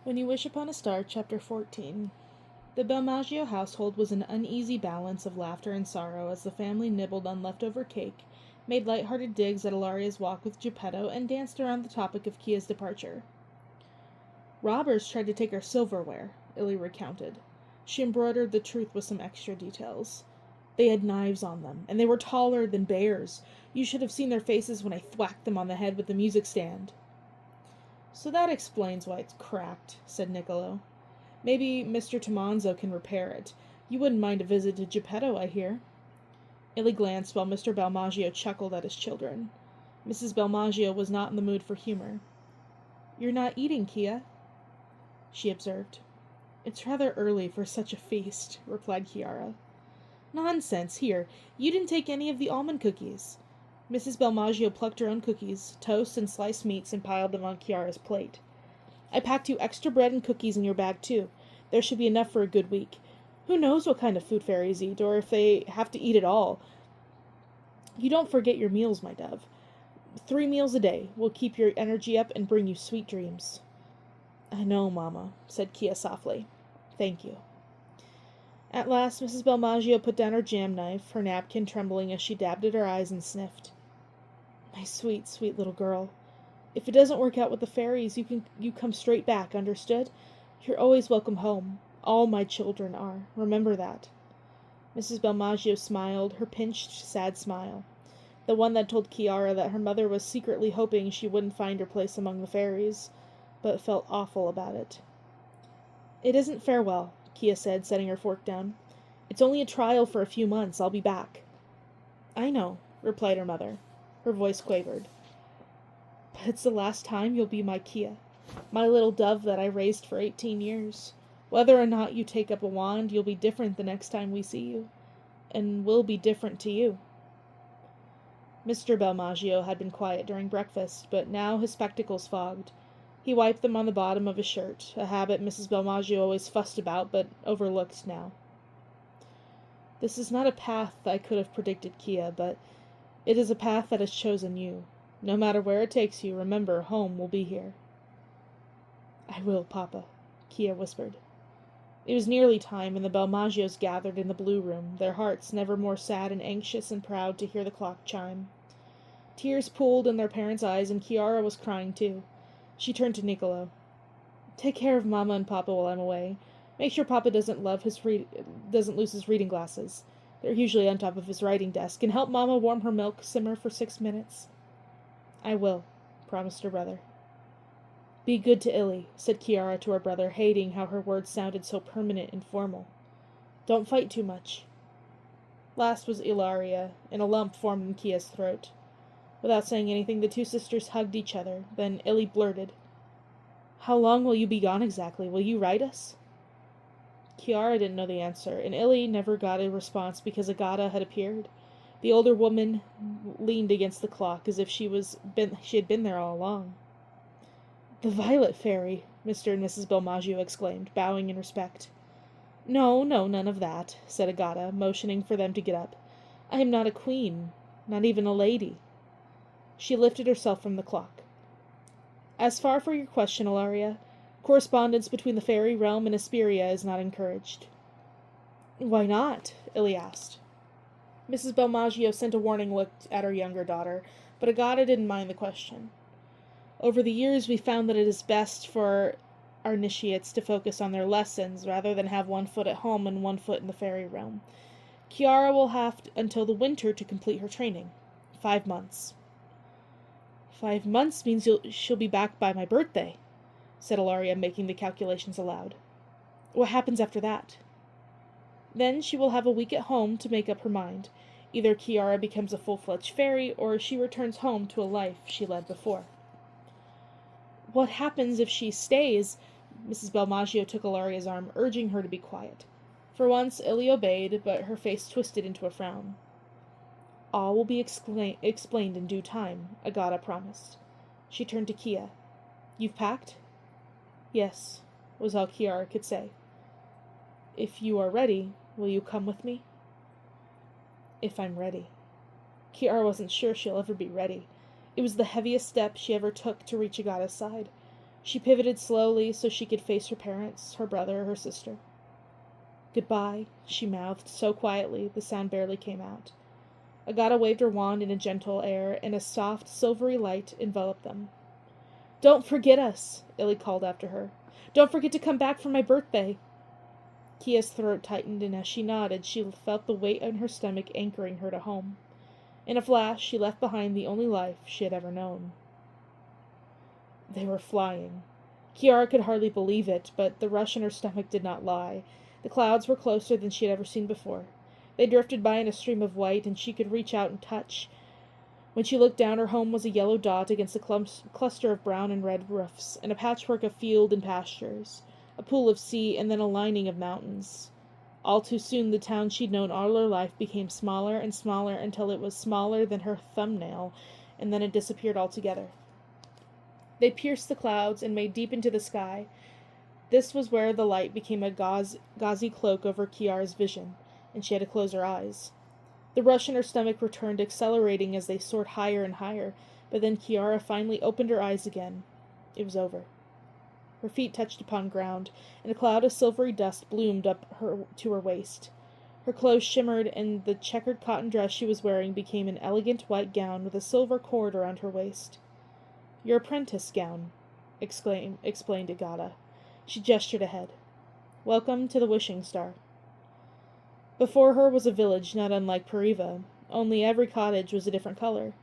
When You Wish Upon a Star, Chapter 14. The Belmaggio household was an uneasy balance of laughter and sorrow as the family nibbled on leftover cake, made light-hearted digs at Ilaria's walk with Geppetto, and danced around the topic of Kia's departure. "Robbers tried to take our silverware," Illy recounted. She embroidered the truth with some extra details. "They had knives on them, and they were taller than bears. You should have seen their faces when I thwacked them on the head with the music stand." "So that explains why it's cracked," said Niccolo. "Maybe Mr. Tomanzo can repair it. You wouldn't mind a visit to Geppetto, I hear." Illy glanced while Mr. Belmaggio chuckled at his children. Mrs. Belmaggio was not in the mood for humor. "You're not eating, Kia," she observed. "It's rather early for such a feast," replied Chiara. "Nonsense! Here, you didn't take any of the almond cookies." Mrs. Belmaggio plucked her own cookies, toast, and sliced meats and piled them on Chiara's plate. "I packed you extra bread and cookies in your bag, too. There should be enough for a good week. Who knows what kind of food fairies eat, or if they have to eat at all. You don't forget your meals, my dove. 3 meals a day will keep your energy up and bring you sweet dreams." "I know, Mamma," said Kia softly. "Thank you." At last Mrs. Belmaggio put down her jam knife, her napkin trembling as she dabbed at her eyes and sniffed. "My sweet, sweet little girl. If it doesn't work out with the fairies, you come straight back, understood? You're always welcome home. All my children are. Remember that." Mrs. Belmaggio smiled, her pinched, sad smile. The one that told Chiara that her mother was secretly hoping she wouldn't find her place among the fairies, but felt awful about it. "It isn't farewell," Kia said, setting her fork down. "It's only a trial for a few months. I'll be back." "I know," replied her mother. Her voice quavered. "But it's the last time you'll be my Kia, my little dove that I raised for 18 years. Whether or not you take up a wand, you'll be different the next time we see you. And we'll be different to you." Mr. Belmaggio had been quiet during breakfast, but now his spectacles fogged. He wiped them on the bottom of his shirt, a habit Mrs. Belmaggio always fussed about but overlooked now. "This is not a path I could have predicted, Kia, but it is a path that has chosen you. No matter where it takes you, remember, home will be here." "I will, Papa," Kia whispered. It was nearly time, and the Belmaggios gathered in the blue room, their hearts never more sad and anxious and proud to hear the clock chime. Tears pooled in their parents' eyes, and Chiara was crying too. She turned to Niccolo. "Take care of Mama and Papa while I'm away. Make sure Papa doesn't lose his reading glasses. They're usually on top of his writing desk, and help Mama warm her milk simmer for 6 minutes." "I will," promised her brother. "Be good to Illy," said Chiara to her brother, hating how her words sounded so permanent and formal. "Don't fight too much." Last was Ilaria, and a lump formed in Kia's throat. Without saying anything, the two sisters hugged each other. Then Illy blurted, "How long will you be gone exactly? Will you write us?" Chiara didn't know the answer, and Illy never got a response because Agata had appeared. The older woman leaned against the clock as if she had been there all along. "The Violet Fairy!" Mr. and Mrs. Belmaggio exclaimed, bowing in respect. "No, no, none of that," said Agata, motioning for them to get up. "I am not a queen, not even a lady." She lifted herself from the clock. "As far for your question, Ilaria, correspondence between the fairy realm and Hesperia is not encouraged." "Why not?" Illy asked. Mrs. Belmaggio sent a warning look at her younger daughter, but Agata didn't mind the question. "Over the years we found that it is best for our initiates to focus on their lessons rather than have one foot at home and one foot in the fairy realm. Chiara will have until the winter to complete her training. 5 months. 5 months means she'll be back by my birthday," said Ilaria, making the calculations aloud. "What happens after that?" "Then she will have a week at home to make up her mind. Either Chiara becomes a full-fledged fairy, or she returns home to a life she led before." "What happens if she stays?" Mrs. Belmaggio took Ilaria's arm, urging her to be quiet. For once, Illy obeyed, but her face twisted into a frown. "All will be explained in due time," Agata promised. She turned to Kia. "You've packed?" "Yes," was all Chiara could say. "If you are ready, will you come with me?" "If I'm ready." Chiara wasn't sure she'll ever be ready. It was the heaviest step she ever took to reach Agata's side. She pivoted slowly so she could face her parents, her brother, her sister. "Goodbye," she mouthed so quietly the sound barely came out. Agata waved her wand in a gentle air, and a soft, silvery light enveloped them. "Don't forget us," Illy called after her. "Don't forget to come back for my birthday." Kia's throat tightened, and as she nodded, she felt the weight in her stomach anchoring her to home. In a flash, she left behind the only life she had ever known. They were flying. Kiara could hardly believe it, but the rush in her stomach did not lie. The clouds were closer than she had ever seen before. They drifted by in a stream of white, and she could reach out and touch. When she looked down, her home was a yellow dot against a cluster of brown and red roofs, and a patchwork of field and pastures, a pool of sea, and then a lining of mountains. All too soon, the town she'd known all her life became smaller and smaller until it was smaller than her thumbnail, and then it disappeared altogether. They pierced the clouds and made deep into the sky. This was where the light became a gauzy cloak over Kiara's vision, and she had to close her eyes. The rush in her stomach returned, accelerating as they soared higher and higher, but then Kiara finally opened her eyes again. It was over. Her feet touched upon ground, and a cloud of silvery dust bloomed up to her waist. Her clothes shimmered, and the checkered cotton dress she was wearing became an elegant white gown with a silver cord around her waist. "Your apprentice gown," explained Agata. She gestured ahead. "Welcome to the Wishing Star." Before her was a village not unlike Pariva, only every cottage was a different color.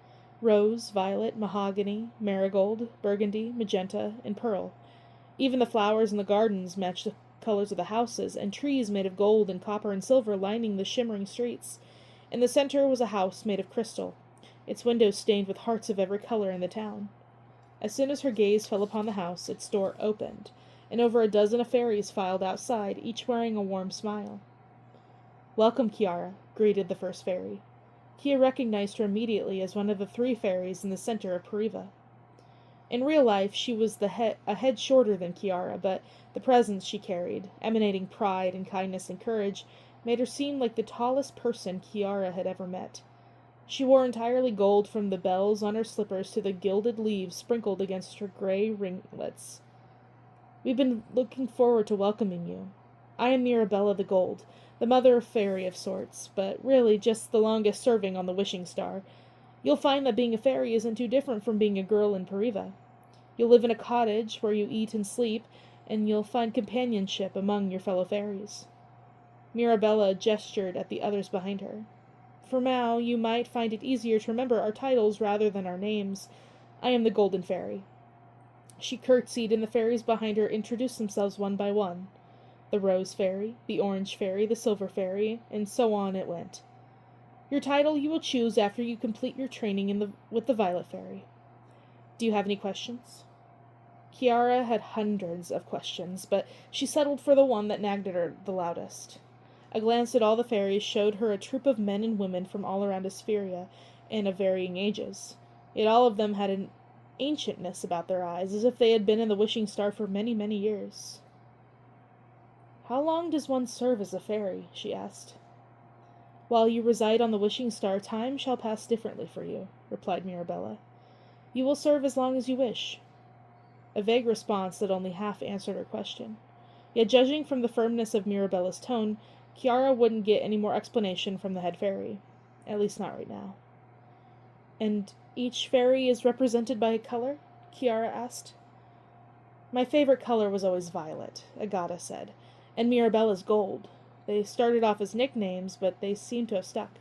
Rose, violet, mahogany, marigold, burgundy, magenta, and pearl. Even the flowers in the gardens matched the colors of the houses, and trees made of gold and copper and silver lining the shimmering streets. In the center was a house made of crystal, its windows stained with hearts of every color in the town. As soon as her gaze fell upon the house, its door opened, and over a dozen of fairies filed outside, each wearing a warm smile. "Welcome, Kiara," greeted the first fairy. Kia recognized her immediately as one of the 3 fairies in the center of Pariva. In real life, she was a head shorter than Kiara, but the presence she carried, emanating pride and kindness and courage, made her seem like the tallest person Kiara had ever met. She wore entirely gold from the bells on her slippers to the gilded leaves sprinkled against her gray ringlets. "We've been looking forward to welcoming you. I am Mirabella the Gold, the mother fairy of sorts, but really just the longest serving on the Wishing Star. You'll find that being a fairy isn't too different from being a girl in Pariva. You'll live in a cottage where you eat and sleep, and you'll find companionship among your fellow fairies." Mirabella gestured at the others behind her. "For now, you might find it easier to remember our titles rather than our names. I am the Golden Fairy." She curtsied, and the fairies behind her introduced themselves one by one. The Rose Fairy, the Orange Fairy, the Silver Fairy, and so on it went. "Your title you will choose after you complete your training with the Violet Fairy. Do you have any questions?" Kiara had hundreds of questions, but she settled for the one that nagged at her the loudest. A glance at all the fairies showed her a troop of men and women from all around Asperia, and of varying ages. Yet all of them had an ancientness about their eyes, as if they had been in the Wishing Star for many, many years. "How long does one serve as a fairy?" she asked. "While you reside on the Wishing Star, time shall pass differently for you," replied Mirabella. "You will serve as long as you wish." A vague response that only half answered her question. Yet judging from the firmness of Mirabella's tone, Kiara wouldn't get any more explanation from the head fairy. At least not right now. "And each fairy is represented by a color?" Kiara asked. "My favorite color was always violet," Agata said, "and Mirabella's gold. They started off as nicknames, but they seem to have stuck."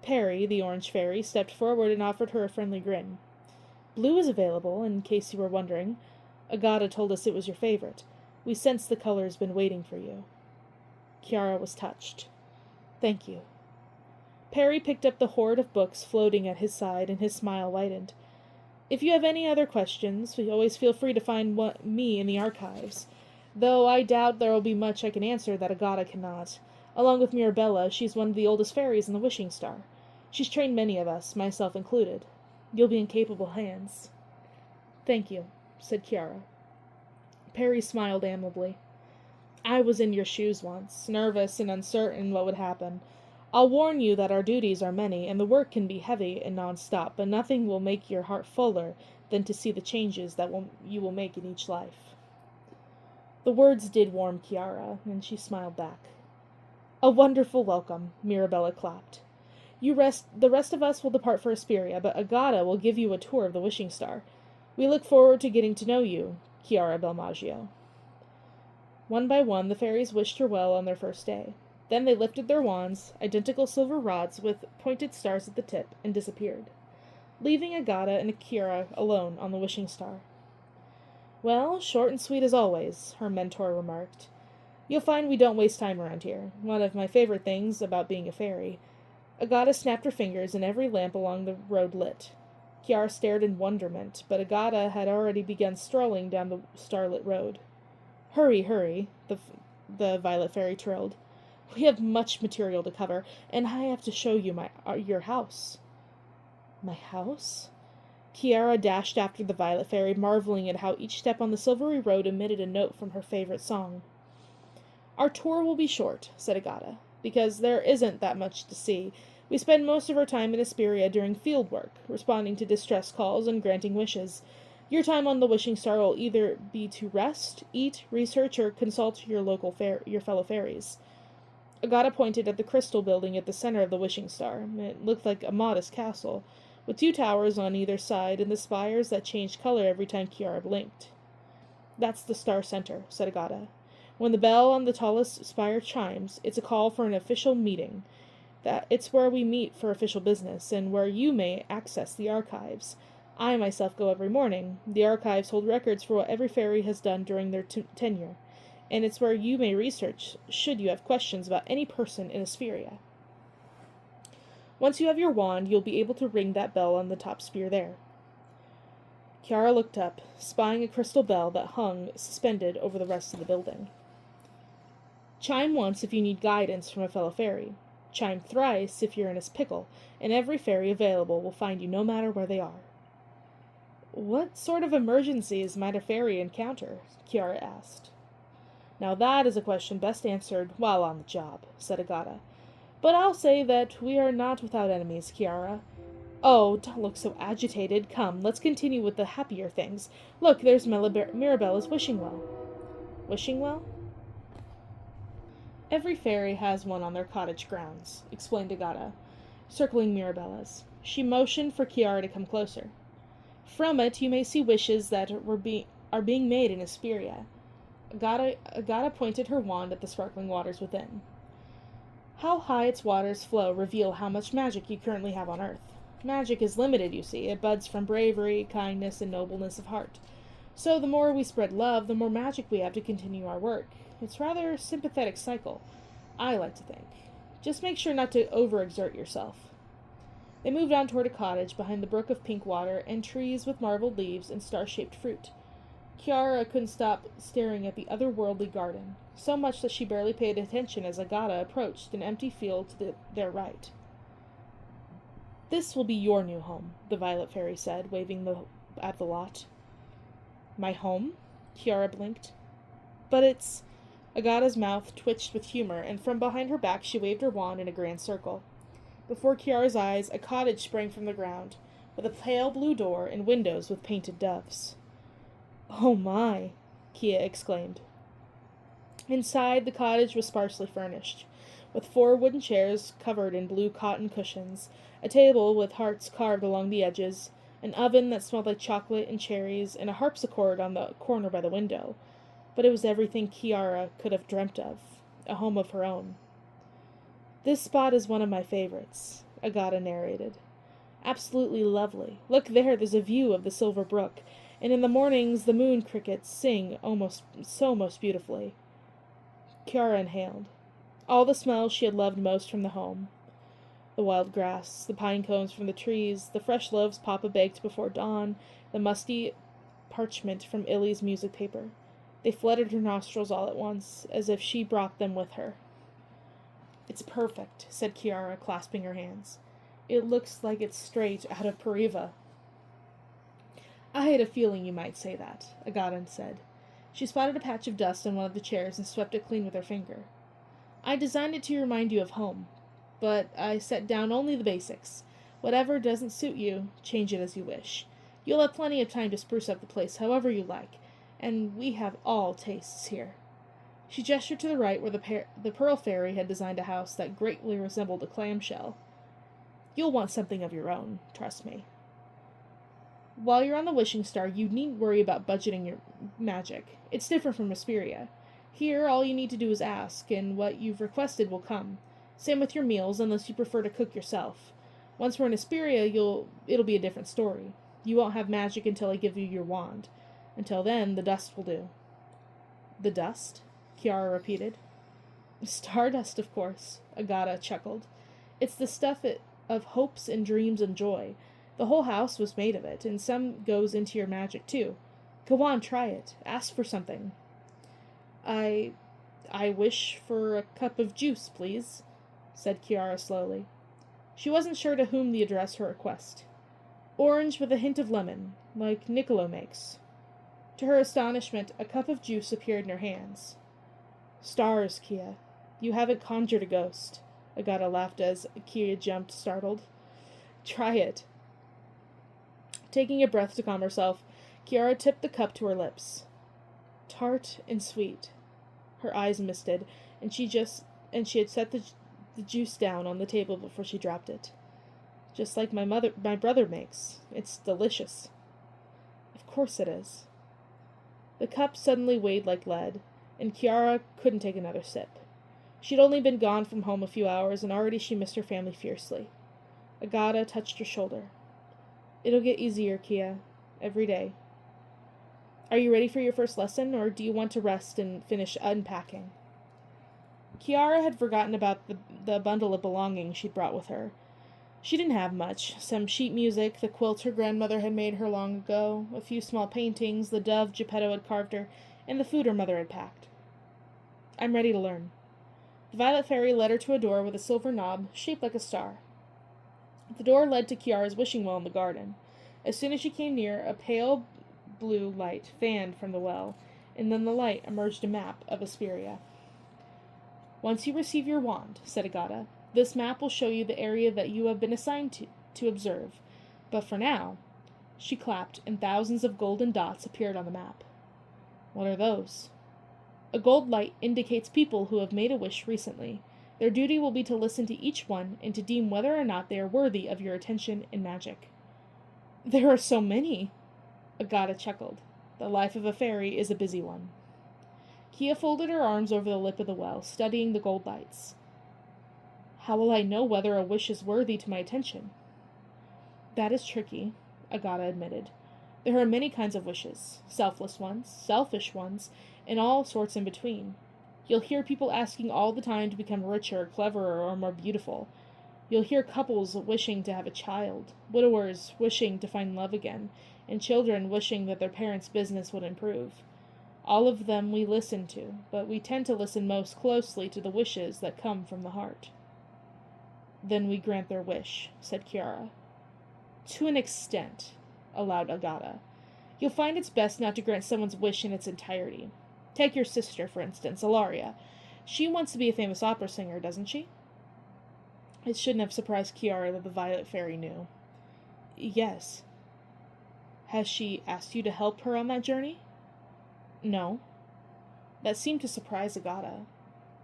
Perry, the orange fairy, stepped forward and offered her a friendly grin. "Blue is available, in case you were wondering. Agata told us it was your favorite. We sense the color has been waiting for you." Kiara was touched. "Thank you." Perry picked up the hoard of books floating at his side, and his smile widened. "If you have any other questions, always feel free to find me in the archives. Though I doubt there will be much I can answer that Agata cannot. Along with Mirabella, she's one of the oldest fairies in the Wishing Star. She's trained many of us, myself included. You'll be in capable hands." "Thank you," said Kiara. Perry smiled amiably. "I was in your shoes once, nervous and uncertain what would happen. I'll warn you that our duties are many, and the work can be heavy and non-stop, but nothing will make your heart fuller than to see the changes that you will make in each life." The words did warm Chiara, and she smiled back. "A wonderful welcome," Mirabella clapped. The rest of us will depart for Asperia, but Agata will give you a tour of the Wishing Star. We look forward to getting to know you, Chiara Belmaggio." One by one, the fairies wished her well on their first day. Then they lifted their wands, identical silver rods with pointed stars at the tip, and disappeared, leaving Agata and Chiara alone on the Wishing Star. "Well, short and sweet as always," her mentor remarked. "You'll find we don't waste time around here. One of my favorite things about being a fairy." Agata snapped her fingers, and every lamp along the road lit. Chiara stared in wonderment, but Agata had already begun strolling down the starlit road. "Hurry, hurry," the Violet Fairy trilled. "We have much material to cover, and I have to show you your house." "My house?" Chiara dashed after the Violet Fairy, marveling at how each step on the silvery road emitted a note from her favorite song. "Our tour will be short," said Agata, "because there isn't that much to see. We spend most of our time in Asperia doing field work, responding to distress calls and granting wishes. Your time on the Wishing Star will either be to rest, eat, research, or consult your fellow fairies." Agata pointed at the crystal building at the center of the Wishing Star. It looked like a modest castle, with 2 towers on either side and the spires that changed color every time Chiara blinked. "That's the Star Center," said Agata. "When the bell on the tallest spire chimes, it's a call for an official meeting. It's where we meet for official business, and where you may access the archives. I myself go every morning. The archives hold records for what every fairy has done during their tenure, and it's where you may research should you have questions about any person in Asperia. Once you have your wand, you'll be able to ring that bell on the top spire there." Chiara looked up, spying a crystal bell that hung suspended over the rest of the building. "Chime once if you need guidance from a fellow fairy. Chime thrice if you're in a pickle, and every fairy available will find you no matter where they are." "What sort of emergencies might a fairy encounter?" Chiara asked. "Now that is a question best answered while on the job," said Agata. "But I'll say that we are not without enemies, Chiara. Oh, don't look so agitated. Come, let's continue with the happier things. Look, there's Mirabella's wishing well." "Wishing well?" "Every fairy has one on their cottage grounds," explained Agata, circling Mirabella's. She motioned for Chiara to come closer. "From it you may see wishes that are being made in Asperia." Agata pointed her wand at the sparkling waters within. "How high its waters flow reveal how much magic you currently have on Earth. Magic is limited, you see. It buds from bravery, kindness, and nobleness of heart. So the more we spread love, the more magic we have to continue our work. It's rather a sympathetic cycle, I like to think. Just make sure not to overexert yourself." They moved on toward a cottage behind the brook of pink water and trees with marbled leaves and star-shaped fruit. Chiara couldn't stop staring at the otherworldly garden, so much that she barely paid attention as Agata approached an empty field to their right. "This will be your new home," the Violet Fairy said, waving at the lot. "My home?" Chiara blinked. "But it's—" Agata's mouth twitched with humor, and from behind her back she waved her wand in a grand circle. Before Chiara's eyes, a cottage sprang from the ground, with a pale blue door and windows with painted doves. "Oh my!" Kia exclaimed. Inside, the cottage was sparsely furnished, with 4 wooden chairs covered in blue cotton cushions, a table with hearts carved along the edges, an oven that smelled like chocolate and cherries, and a harpsichord on the corner by the window. But it was everything Chiara could have dreamt of, a home of her own. "This spot is one of my favorites," Agata narrated. "Absolutely lovely. Look there, there's a view of the Silver Brook, and in the mornings the moon crickets sing most beautifully." Chiara inhaled. All the smells she had loved most from the home. The wild grass, the pine cones from the trees, the fresh loaves Papa baked before dawn, the musty parchment from Illy's music paper. They flooded her nostrils all at once, as if she brought them with her. "It's perfect," said Chiara, clasping her hands. "It looks like it's straight out of Pariva." "I had a feeling you might say that," Agata said. She spotted a patch of dust on one of the chairs and swept it clean with her finger. "I designed it to remind you of home, but I set down only the basics. Whatever doesn't suit you, change it as you wish. You'll have plenty of time to spruce up the place however you like, and we have all tastes here." She gestured to the right where the Pearl Fairy had designed a house that greatly resembled a clamshell. "You'll want something of your own, trust me. While you're on the Wishing Star, you needn't worry about budgeting your magic. It's different from Asperia. Here, all you need to do is ask, and what you've requested will come. Same with your meals, unless you prefer to cook yourself. Once we're in Asperia, it'll be a different story. You won't have magic until I give you your wand. Until then, the dust will do." "The dust?" Kiara repeated. "Stardust, of course," Agata chuckled. "It's the stuff of hopes and dreams and joy. The whole house was made of it, and some goes into your magic, too. Go on, try it. Ask for something." I wish for a cup of juice, please," said Kiara slowly. She wasn't sure to whom to address her request. "Orange with a hint of lemon, like Niccolo makes." To her astonishment, a cup of juice appeared in her hands. "Stars, Kia. You haven't conjured a ghost." Agata laughed as Kia jumped, startled. "Try it." Taking a breath to calm herself, Kiara tipped the cup to her lips. Tart and sweet. Her eyes misted, and she had set the juice down on the table before she dropped it. "Just like my brother makes. It's delicious." "Of course it is." The cup suddenly weighed like lead, and Kiara couldn't take another sip. She'd only been gone from home a few hours, and already she missed her family fiercely. Agata touched her shoulder. "It'll get easier, Kia. Every day. Are you ready for your first lesson, or do you want to rest and finish unpacking?" Kiara had forgotten about the bundle of belongings she'd brought with her. She didn't have much. Some sheet music, the quilt her grandmother had made her long ago, a few small paintings, the dove Geppetto had carved her, and the food her mother had packed. "I'm ready to learn." The Violet Fairy led her to a door with a silver knob, shaped like a star. The door led to Kiara's wishing well in the garden. As soon as she came near, a pale blue light fanned from the well, and in the light emerged a map of Asperia. "Once you receive your wand," said Agata, "this map will show you the area that you have been assigned to observe. But for now—" She clapped, and thousands of golden dots appeared on the map. "What are those?" "A gold light indicates people who have made a wish recently. Their duty will be to listen to each one and to deem whether or not they are worthy of your attention and magic." "There are so many!" Agata chuckled. The life of a fairy is a busy one. Kia folded her arms over the lip of the well, studying the gold lights. "How will I know whether a wish is worthy to my attention?" "That is tricky," Agata admitted. "There are many kinds of wishes, selfless ones, selfish ones, and all sorts in between. You'll hear people asking all the time to become richer, cleverer, or more beautiful. You'll hear couples wishing to have a child, widowers wishing to find love again, and children wishing that their parents' business would improve. All of them we listen to, but we tend to listen most closely to the wishes that come from the heart." "Then we grant their wish," said Kiara. "To an extent," allowed Agata. "You'll find it's best not to grant someone's wish in its entirety. Take your sister, for instance, Ilaria. She wants to be a famous opera singer, doesn't she?" It shouldn't have surprised Kiara that the Violet Fairy knew. "Yes." "Has she asked you to help her on that journey?" "No." That seemed to surprise Agata.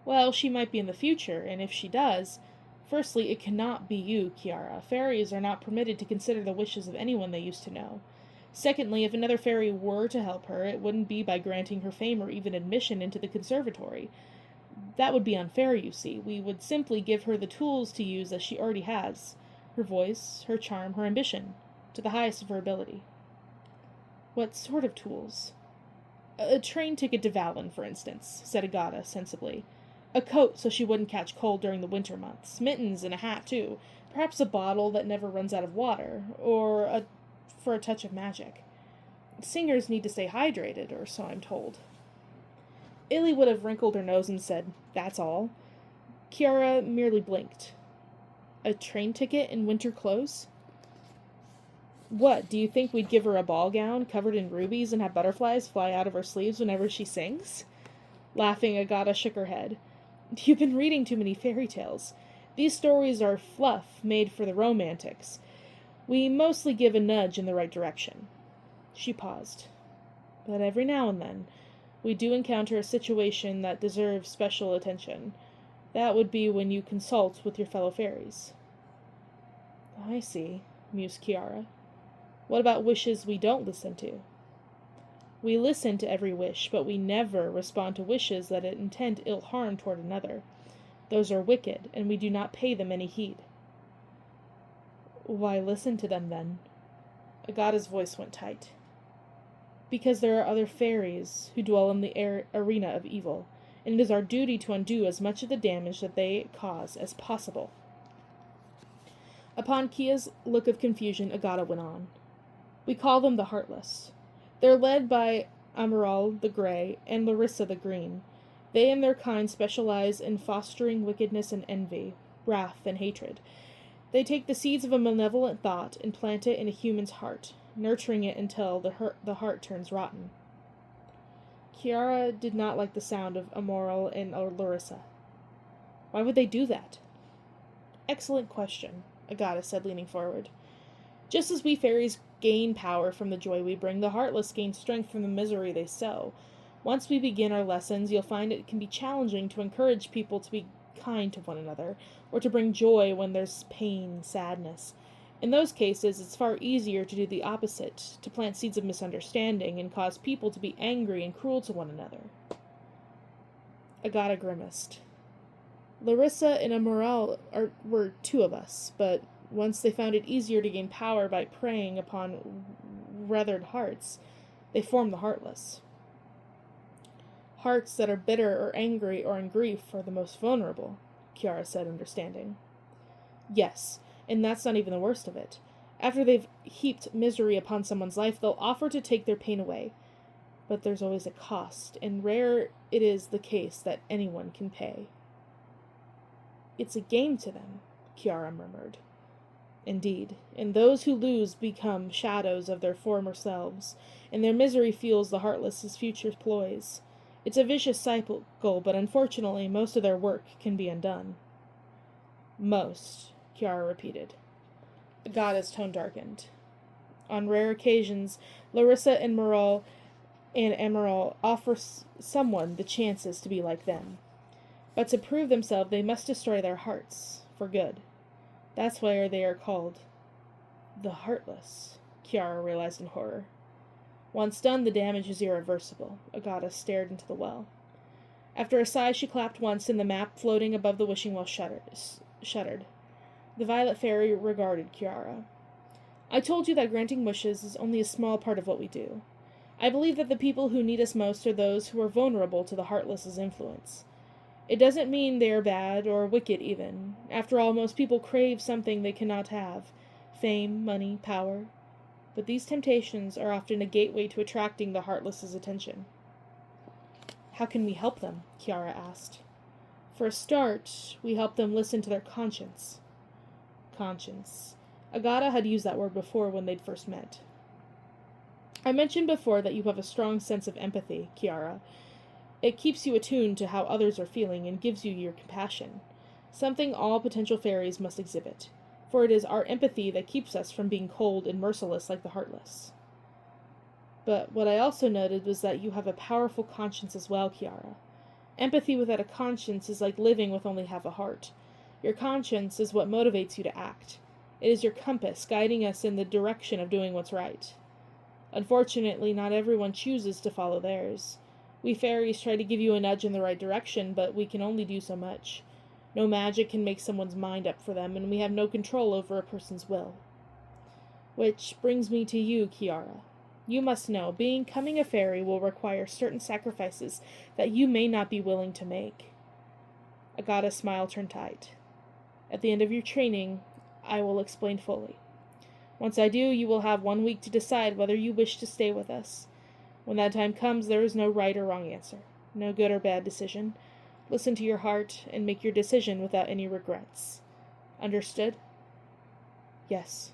"Well, she might be in the future, and if she does— Firstly, it cannot be you, Kiara. Fairies are not permitted to consider the wishes of anyone they used to know. Secondly, if another fairy were to help her, it wouldn't be by granting her fame or even admission into the conservatory. That would be unfair, you see. We would simply give her the tools to use as she already has. Her voice, her charm, her ambition, to the highest of her ability." "What sort of tools?" "A train ticket to Valen, for instance," said Agata, sensibly. "A coat so she wouldn't catch cold during the winter months. Mittens and a hat, too. Perhaps a bottle that never runs out of water. Or for a touch of magic. Singers need to stay hydrated, or so I'm told." Illy would have wrinkled her nose and said, "That's all." Kiara merely blinked. "A train ticket and winter clothes? What, do you think we'd give her a ball gown covered in rubies and have butterflies fly out of her sleeves whenever she sings?" Laughing, Agata shook her head. "You've been reading too many fairy tales. These stories are fluff made for the romantics. We mostly give a nudge in the right direction." She paused. "But every now and then, we do encounter a situation that deserves special attention. That would be when you consult with your fellow fairies." "I see," mused Kiara. "What about wishes we don't listen to?" "We listen to every wish, but we never respond to wishes that intend ill harm toward another. Those are wicked, and we do not pay them any heed." "Why listen to them, then?" Agata's voice went tight. "Because there are other fairies who dwell in the arena of evil, and it is our duty to undo as much of the damage that they cause as possible." Upon Kia's look of confusion, Agata went on. "We call them the Heartless. They're led by Amaral the Grey and Larissa the Green. They and their kind specialize in fostering wickedness and envy, wrath and hatred. They take the seeds of a malevolent thought and plant it in a human's heart, nurturing it until the heart turns rotten." Kiara did not like the sound of Amaral and Larissa. "Why would they do that?" "Excellent question," Agata said, leaning forward. "Just as we fairies gain power from the joy we bring, the Heartless gain strength from the misery they sow. Once we begin our lessons, you'll find it can be challenging to encourage people to be kind to one another, or to bring joy when there's pain, sadness. In those cases, it's far easier to do the opposite, to plant seeds of misunderstanding and cause people to be angry and cruel to one another." Agata grimaced. "Larissa and Amaral were two of us, but once they found it easier to gain power by preying upon weathered hearts, they formed the Heartless. Hearts that are bitter or angry or in grief are the most vulnerable," Kiara said, understanding. "Yes, and that's not even the worst of it. After they've heaped misery upon someone's life, they'll offer to take their pain away. But there's always a cost, and rare it is the case that anyone can pay." "It's a game to them," Kiara murmured. "Indeed, and those who lose become shadows of their former selves, and their misery fuels the Heartless's future ploys. It's a vicious cycle, but unfortunately most of their work can be undone." "Most," Kiara repeated. Agata's tone darkened. "On rare occasions, Larissa and Amaral offer someone the chances to be like them. But to prove themselves, they must destroy their hearts, for good. That's why they are called the Heartless," Kiara realized in horror. "Once done, the damage is irreversible." Agata stared into the well. After a sigh, she clapped once, and the map floating above the wishing well shuddered. The Violet Fairy regarded Kiara. "I told you that granting wishes is only a small part of what we do. I believe that the people who need us most are those who are vulnerable to the Heartless's influence. It doesn't mean they are bad or wicked even. After all, most people crave something they cannot have. Fame, money, power. But these temptations are often a gateway to attracting the Heartless's attention." "How can we help them?" Kiara asked. "For a start, we help them listen to their conscience." Conscience. Agata had used that word before when they'd first met. "I mentioned before that you have a strong sense of empathy, Kiara. It keeps you attuned to how others are feeling and gives you your compassion, something all potential fairies must exhibit, for it is our empathy that keeps us from being cold and merciless like the Heartless. But what I also noted was that you have a powerful conscience as well, Kiara. Empathy without a conscience is like living with only half a heart. Your conscience is what motivates you to act. It is your compass, guiding us in the direction of doing what's right. Unfortunately, not everyone chooses to follow theirs. We fairies try to give you a nudge in the right direction, but we can only do so much. No magic can make someone's mind up for them, and we have no control over a person's will. Which brings me to you, Kiara. You must know, becoming a fairy will require certain sacrifices that you may not be willing to make." Agata's smile turned tight. "At the end of your training, I will explain fully. Once I do, you will have 1 week to decide whether you wish to stay with us. When that time comes, there is no right or wrong answer, no good or bad decision. Listen to your heart and make your decision without any regrets. Understood?" "Yes."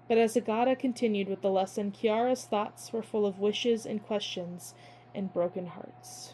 But as Agata continued with the lesson, Kiara's thoughts were full of wishes and questions and broken hearts.